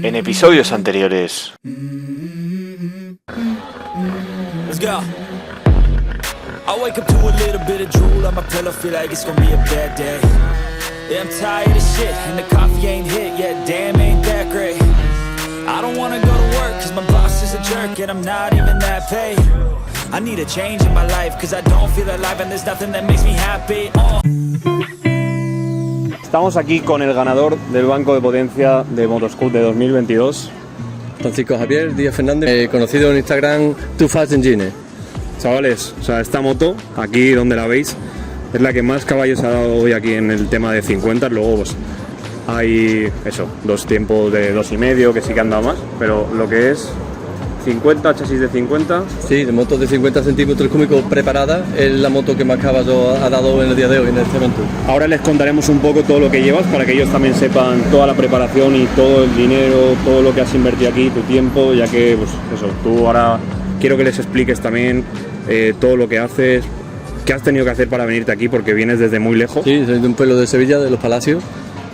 En episodios anteriores. Let's go. I wake up to a little bit of drool on my pillow, feel like it's gonna be a bad day. Yeah, I'm tired of shit, and the coffee ain't hit yet, damn, ain't that great. I don't wanna go to work, cause my boss is a jerk, and I'm not even that paid. I need a change in my life, cause I don't feel alive, and there's nothing that makes me happy. Estamos aquí con el ganador del Banco de Potencia de Motoscoot de 2022. Francisco Javier Díaz Fernández, conocido en Instagram Too Fast Engine. Chavales, o sea, esta moto, aquí donde la veis, es la que más caballos ha dado hoy aquí en el tema de 50. Luego pues, hay eso, dos tiempos de 2,5 que sí que han dado más, pero lo que es 50, chasis de 50. Sí, de motos de 50 centímetros cúbicos preparada, es la moto que más caballos ha dado en el día de hoy en este evento. Ahora les contaremos un poco todo lo que llevas para que ellos también sepan toda la preparación y todo el dinero, todo lo que has invertido aquí, tu tiempo, ya que pues eso, tú ahora quiero que les expliques también todo lo que haces, qué has tenido que hacer para venirte aquí porque vienes desde muy lejos. Sí, soy de un pueblo de Sevilla, de Los Palacios,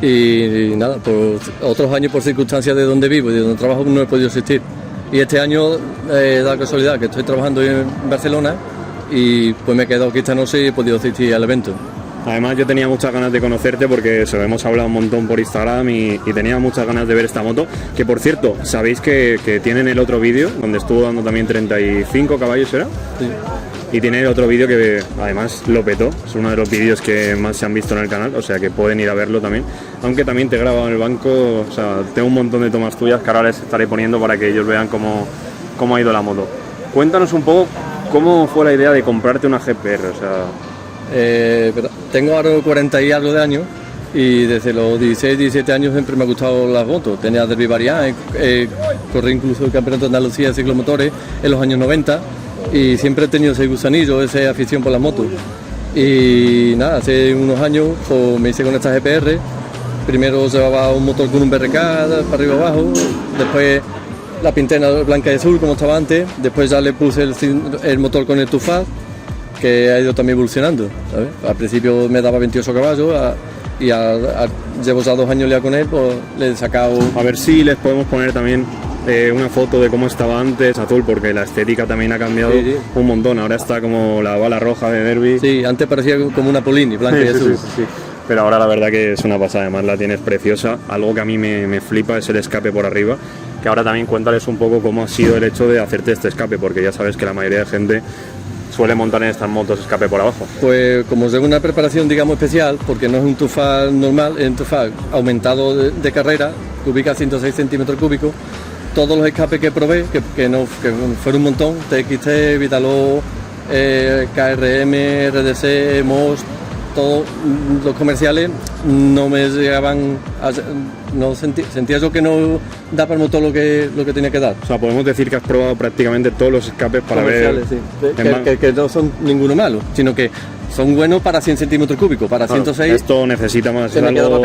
y nada, por otros años por circunstancias de donde vivo y de donde trabajo no he podido asistir. Y este año da casualidad que estoy trabajando en Barcelona y pues me he quedado aquí esta noche y he podido asistir al evento. Además yo tenía muchas ganas de conocerte porque eso, hemos hablado un montón por Instagram y tenía muchas ganas de ver esta moto, que por cierto, sabéis que tienen el otro vídeo donde estuvo dando también 35 caballos, ¿era? Sí. Y tiene otro vídeo que además lo petó, es uno de los vídeos que más se han visto en el canal, o sea que pueden ir a verlo también, aunque también te he grabado en el banco, o sea, tengo un montón de tomas tuyas que ahora les estaré poniendo para que ellos vean cómo ha ido la moto. Cuéntanos un poco cómo fue la idea de comprarte una GPR, o sea... tengo ahora 40 y algo de años y desde los 16, 17 años siempre me ha gustado las motos. Tenía Derby variante, corrí incluso el Campeonato de Andalucía de ciclomotores en los años 90 y siempre he tenido ese gusanillo, esa afición por las motos. Y nada, hace unos años pues, me hice con esta GPR. Primero llevaba un motor con un BRK para arriba abajo, después la pinté blanca y azul como estaba antes, después ya le puse el motor con el Too Fast, que ha ido también evolucionando, ¿sabes? Al principio me daba 28 caballos llevo ya 2 años ya con él, pues le he sacado... A ver si les podemos poner también una foto de cómo estaba antes, azul, porque la estética también ha cambiado un montón, ahora está como la bala roja de Derby. Sí, antes parecía como una Polini, blanca y azul. Sí. Pero ahora la verdad que es una pasada, además la tienes preciosa. Algo que a mí me flipa es el escape por arriba, que ahora también cuéntales un poco cómo ha sido el hecho de hacerte este escape, porque ya sabes que la mayoría de gente suele montar en estas motos escape por abajo. Pues como es de una preparación digamos especial, porque no es un Too Fast normal, es un Too Fast aumentado de carrera, que ubica 106 centímetros cúbicos. Todos los escapes que probé, que fueron un montón, TXT, Vitalo, KRM, RDC, MOS, todos los comerciales no me llegaban sentía yo que no daba el motor lo que tenía que dar. O sea, podemos decir que has probado prácticamente todos los escapes para ver... Sí. Que no son ninguno malo, sino que son buenos para 100 centímetros cúbicos, para 106... Esto necesita más, es algo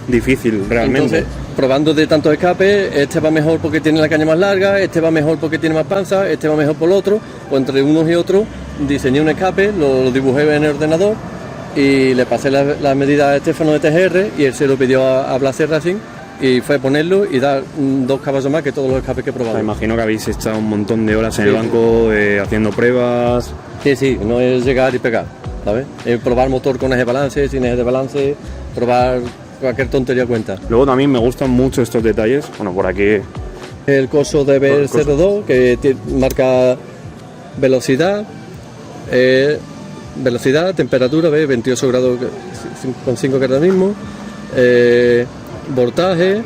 difícil realmente. Entonces, probando de tantos escapes, este va mejor porque tiene la caña más larga, este va mejor porque tiene más panza, este va mejor por el otro, pues entre unos y otros diseñé un escape, lo dibujé en el ordenador y le pasé la medida a Estefano de TGR y él se lo pidió a Blaser Racing y fue a ponerlo y dar 2 caballos más que todos los escapes que he probado. Me imagino que habéis echado un montón de horas en el banco haciendo pruebas. Sí, no es llegar y pegar, ¿sabes? Es probar motor con eje de balance, sin eje de balance, probar cualquier tontería cuenta. Luego también me gustan mucho estos detalles, bueno, por aquí... El coso de BR02 que marca velocidad, temperatura, 28 grados con 5 que ahora mismo, voltaje,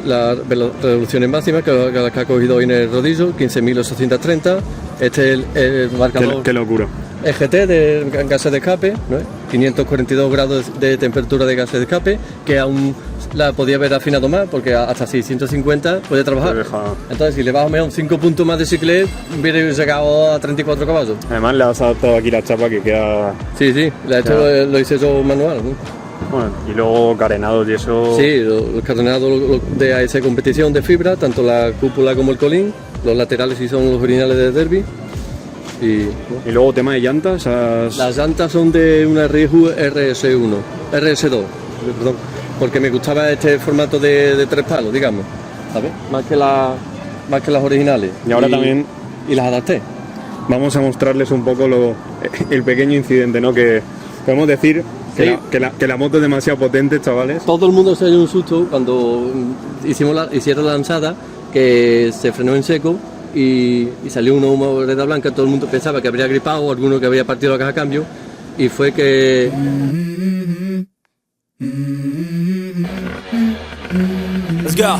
la revoluciones máximas que ha cogido hoy en el rodillo, 15.830. Este es el marcador. Qué locura. EGT de gases de escape, ¿no? 542 grados de temperatura de gases de escape, que aún la podía haber afinado más, porque hasta 650 puede trabajar. Entonces, si le bajo un 5 puntos más de ciclet, hubiera llegado a 34 caballos. Además, le has adaptado aquí la chapa que queda... Sí, lo hice yo manual, ¿no? Bueno, y luego carenados y eso... Sí, los carenados de AS competición de fibra, tanto la cúpula como el colín, los laterales sí son los originales de Derby. Y luego tema de llantas. Las llantas son de una Riju RS2, perdón. porque me gustaba este formato de 3 palos, digamos, ¿sabes? Más que las originales. Y ahora también Y las adapté. vamos a mostrarles un poco el pequeño incidente, ¿no? Que podemos decir Sí. que la moto es demasiado potente, chavales. Todo el mundo se dio un susto cuando hicieron la lanzada, que se frenó en seco y salió una humareda blanca. Todo el mundo pensaba que habría gripado o alguno que había partido la caja de cambio, y fue que Let's go.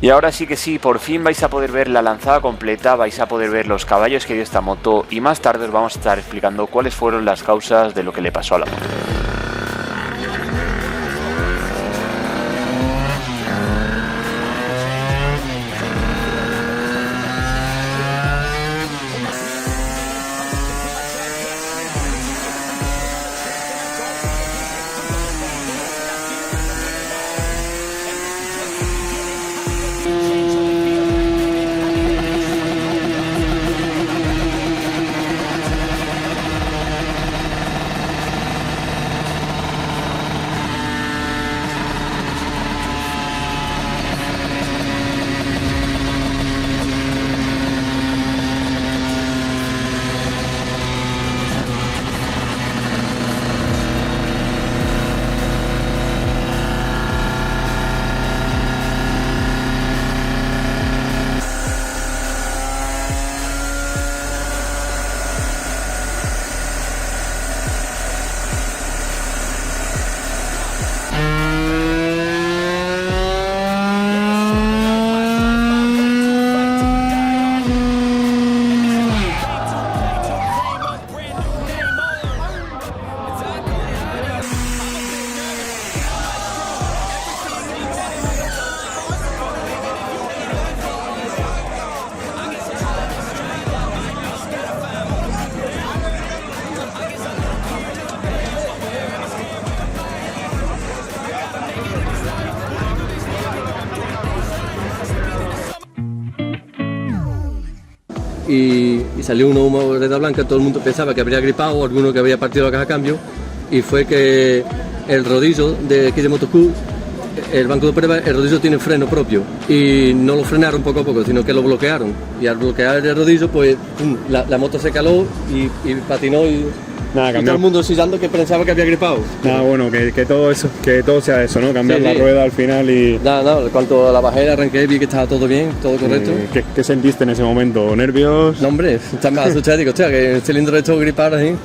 Y ahora sí que sí, por fin vais a poder ver la lanzada completa, vais a poder ver los caballos que dio esta moto y más tarde os vamos a estar explicando cuáles fueron las causas de lo que le pasó a la moto. y salió una humareda blanca. Todo el mundo pensaba que habría gripado o alguno que había partido la caja de cambio, y fue que el rodillo de aquí de Motoscoot, el banco de prueba, el rodillo tiene freno propio y no lo frenaron poco a poco, sino que lo bloquearon, y al bloquear el rodillo pues la moto se caló y patinó y Nada, todo el mundo chillando que pensaba que había gripado. Nada, bueno, que todo eso, que todo sea eso, ¿no? Cambiar Sí, la sí. rueda al final y... Nada, en cuanto a la bajé, arranqué, vi que estaba todo bien, todo correcto. ¿Qué sentiste en ese momento? ¿Nervios? No, hombre, estás más asustado, digo, hostia, que el cilindro de esto gripar así.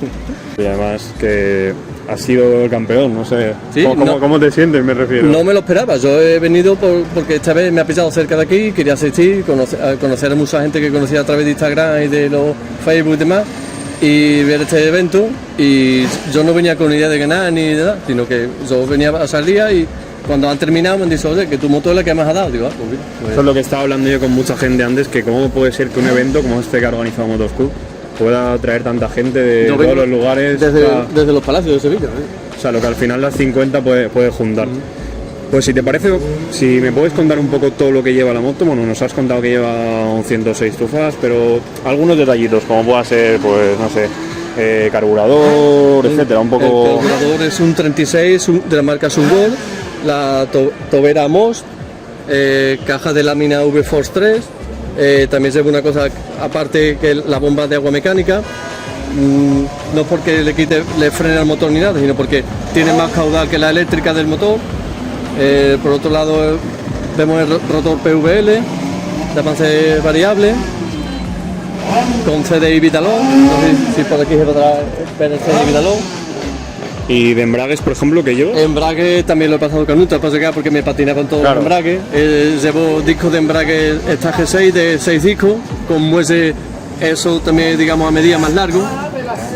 Y además que has sido el campeón, no sé. Sí, ¿Cómo te sientes, me refiero? No me lo esperaba, yo he venido porque esta vez me ha pillado cerca de aquí, quería asistir, conocer a mucha gente que conocía a través de Instagram y de los Facebook y demás, y ver este evento. Y yo no venía con idea de ganar ni de nada, sino que yo venía a salir y cuando han terminado me han dicho, oye, que tu moto es la que más ha dado. Digo, pues bien, pues... Eso es lo que estaba hablando yo con mucha gente antes, que cómo puede ser que un evento como este que ha organizado Motoscoot pueda traer tanta gente de Yo todos vengo los lugares. desde los palacios de Sevilla. O sea, lo que al final las 50 puede juntar. Pues si te parece, si me puedes contar un poco todo lo que lleva la moto. Bueno, nos has contado que lleva un 106 tufas, pero algunos detallitos, como pueda ser, pues no sé, carburador, etcétera, un poco... El carburador es un 36 de la marca Sunwood, la tobera Moss, caja de lámina V-Force 3, también lleva una cosa aparte, que es la bomba de agua mecánica. No es porque le frene al motor ni nada, sino porque tiene más caudal que la eléctrica del motor. Por otro lado vemos el rotor PVL de avance variable con CDI Vitalon. No sé si por aquí se podrá ver el CDI Vitalon. Y de embragues, por ejemplo, que yo... Embrague también lo he pasado con ultra, pasa que porque me patinaba en todo Claro. el embrague. Llevo discos de embrague Stage 6 de 6 discos, con muelle, eso también digamos a medida más largo,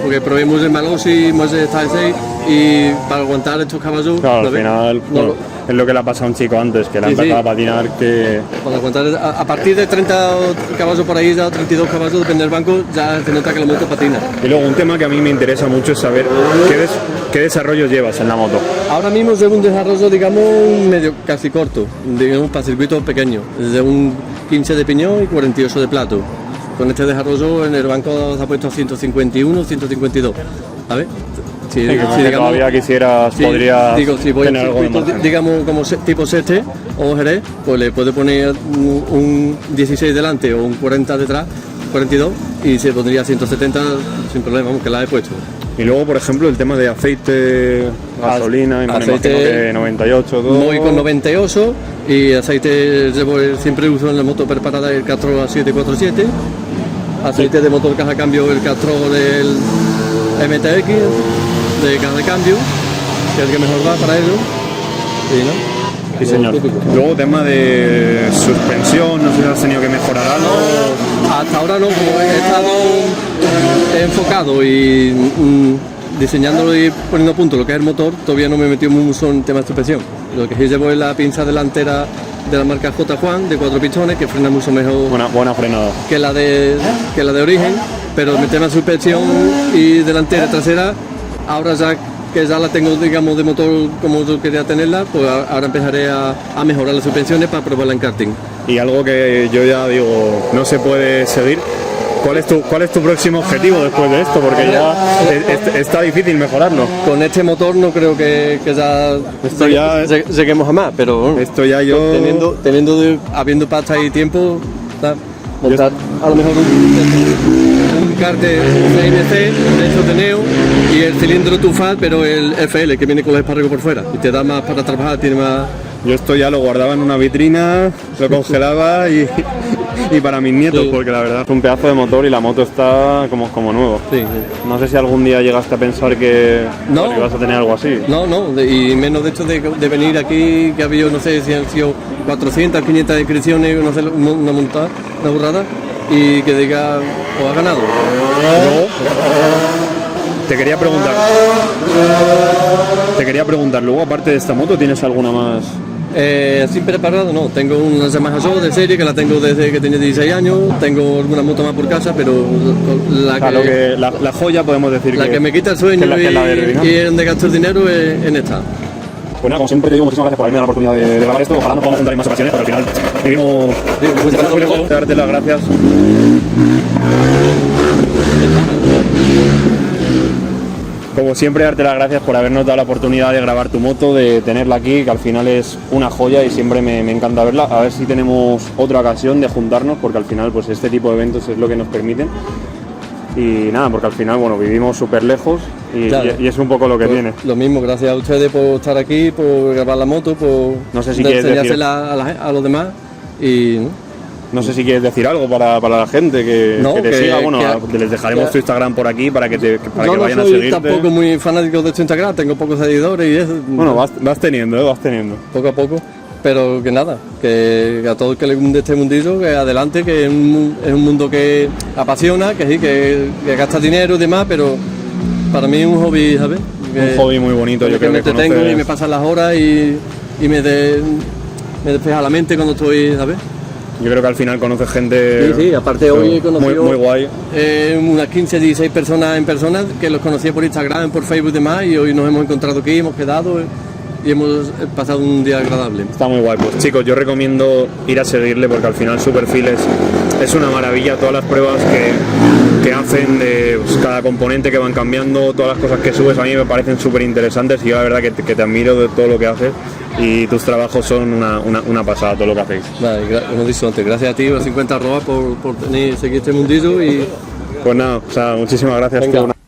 porque probé muelle Malosi, muelle Stage 6, y para aguantar estos caballos... Claro, al ¿lo ves? final, No bueno, lo- es lo que le ha pasado a un chico antes, que le ha Sí, empezado sí. a patinar, que... Para aguantar, a partir de 30 caballos por ahí, ya 32 caballos, depende del banco, ya se nota que la moto patina. Y luego un tema que a mí me interesa mucho es saber qué desarrollos llevas en la moto. Ahora mismo llevo un desarrollo, digamos, medio casi corto, digamos, para circuitos pequeños, de un 15 de piñón y 48 de plato. Con este desarrollo en el banco se ha puesto a 151, 152. A ver, Si, que digamos, todavía quisieras, si, podrías si voy tener en algo de circuito, margen. digamos como tipo Sete o Jerez, pues le puede poner un 16 delante o un 40 detrás, 42, y se pondría 170 sin problema, vamos, que la he puesto. Y luego, por ejemplo, el tema de aceite, gasolina, y me imagino aceite, que 98, todo. Voy con 98 y aceite siempre uso en la moto preparada el Castrol A747. Aceite de motor caja de cambio, el Castrol del MTX de caja de cambio, que es el que mejor va para ello. Y, ¿no? Sí, señor. Típico. Luego, tema de suspensión, no sé si has tenido que mejorar algo. Hasta ahora no, como he estado enfocado y diseñándolo y poniendo a punto lo que es el motor, todavía no me he metido mucho en tema de suspensión. Lo que sí llevo es la pinza delantera de la marca J. Juan de 4 pistones, que frena mucho mejor Buena frenada. que la de origen, pero mi tema de suspensión y delantera y trasera, ahora ya que ya la tengo, digamos, de motor como yo quería tenerla, pues ahora empezaré a mejorar las suspensiones para probarla en karting. Y algo que yo ya digo, no se puede seguir. ¿Cuál es tu próximo objetivo después de esto? Porque ya está difícil mejorarlo. Con este motor no creo que ya Esto ya es- lleguemos a más, pero Esto ya yo... habiendo pasta y tiempo, montar a lo mejor un cárter CNC de hecho de Neo y el cilindro Tufal, pero el FL que viene con los espárragos por fuera y te da más para trabajar, tiene más. Yo esto ya lo guardaba en una vitrina, lo congelaba y para mis nietos, Sí. porque la verdad es un pedazo de motor y la moto está como nuevo. Sí. No sé si algún día llegaste a pensar que No. bueno, ibas a tener algo así. No, y menos de hecho de venir aquí, que ha habido, no sé si han sido 400, 500 inscripciones, no sé, una montada, una burrada, y que diga, o ha ganado. Luego, te quería preguntar, luego aparte de esta moto, ¿tienes alguna más? Así preparado, no. Tengo una Yamaha Show de serie que la tengo desde que tenía 16 años. Tengo alguna moto más por casa, pero La joya podemos decir la que me quita el sueño que es la Derby, ¿no? y donde gasto el dinero es en esta. Pues nada, como siempre te digo, muchísimas gracias por haberme dado la oportunidad de grabar esto. Ojalá nos podamos juntar en más ocasiones, porque al final vivimos... Darte las gracias. Como siempre, darte las gracias por habernos dado la oportunidad de grabar tu moto, de tenerla aquí, que al final es una joya y siempre me encanta verla. A ver si tenemos otra ocasión de juntarnos, porque al final pues este tipo de eventos es lo que nos permiten. Y nada, porque al final bueno, vivimos súper lejos y, Claro. y es un poco lo que tiene. Lo mismo, gracias a ustedes por estar aquí, por grabar la moto, por No sé si quieres enseñársela a los demás. Y No sé si quieres decir algo para la gente que, No, que te que- siga. Bueno, que- les dejaremos que- tu Instagram por aquí para que yo vayan no a soy seguirte. tampoco muy fanático de este Instagram, tengo pocos seguidores y eso. Bueno, vas teniendo, vas teniendo. Poco a poco, pero que nada, que a todo el que le guste este mundillo, que adelante, que es un mundo que apasiona, que sí, que gasta dinero y demás, pero para mí es un hobby, ¿sabes? Un hobby muy bonito, yo que creo me que entretengo conoces- y me pasan las horas y me despeja la mente cuando estoy, ¿sabes? Yo creo que al final conoces gente. Sí, aparte hoy he conocido muy guay. unas 15, 16 personas en persona que los conocía por Instagram, por Facebook y demás, y hoy nos hemos encontrado aquí, hemos quedado y hemos pasado un día agradable. Está muy guay. Pues chicos, yo recomiendo ir a seguirle porque al final su perfil es una maravilla. Todas las pruebas que hacen de pues, cada componente que van cambiando, todas las cosas que subes a mí me parecen súper interesantes y yo la verdad que te admiro de todo lo que haces y tus trabajos son una pasada, todo lo que hacéis. Vale, como he dicho antes, gracias a ti, a 50 arroba por seguir este mundillo y Pues nada, o sea, muchísimas gracias. Venga. tío.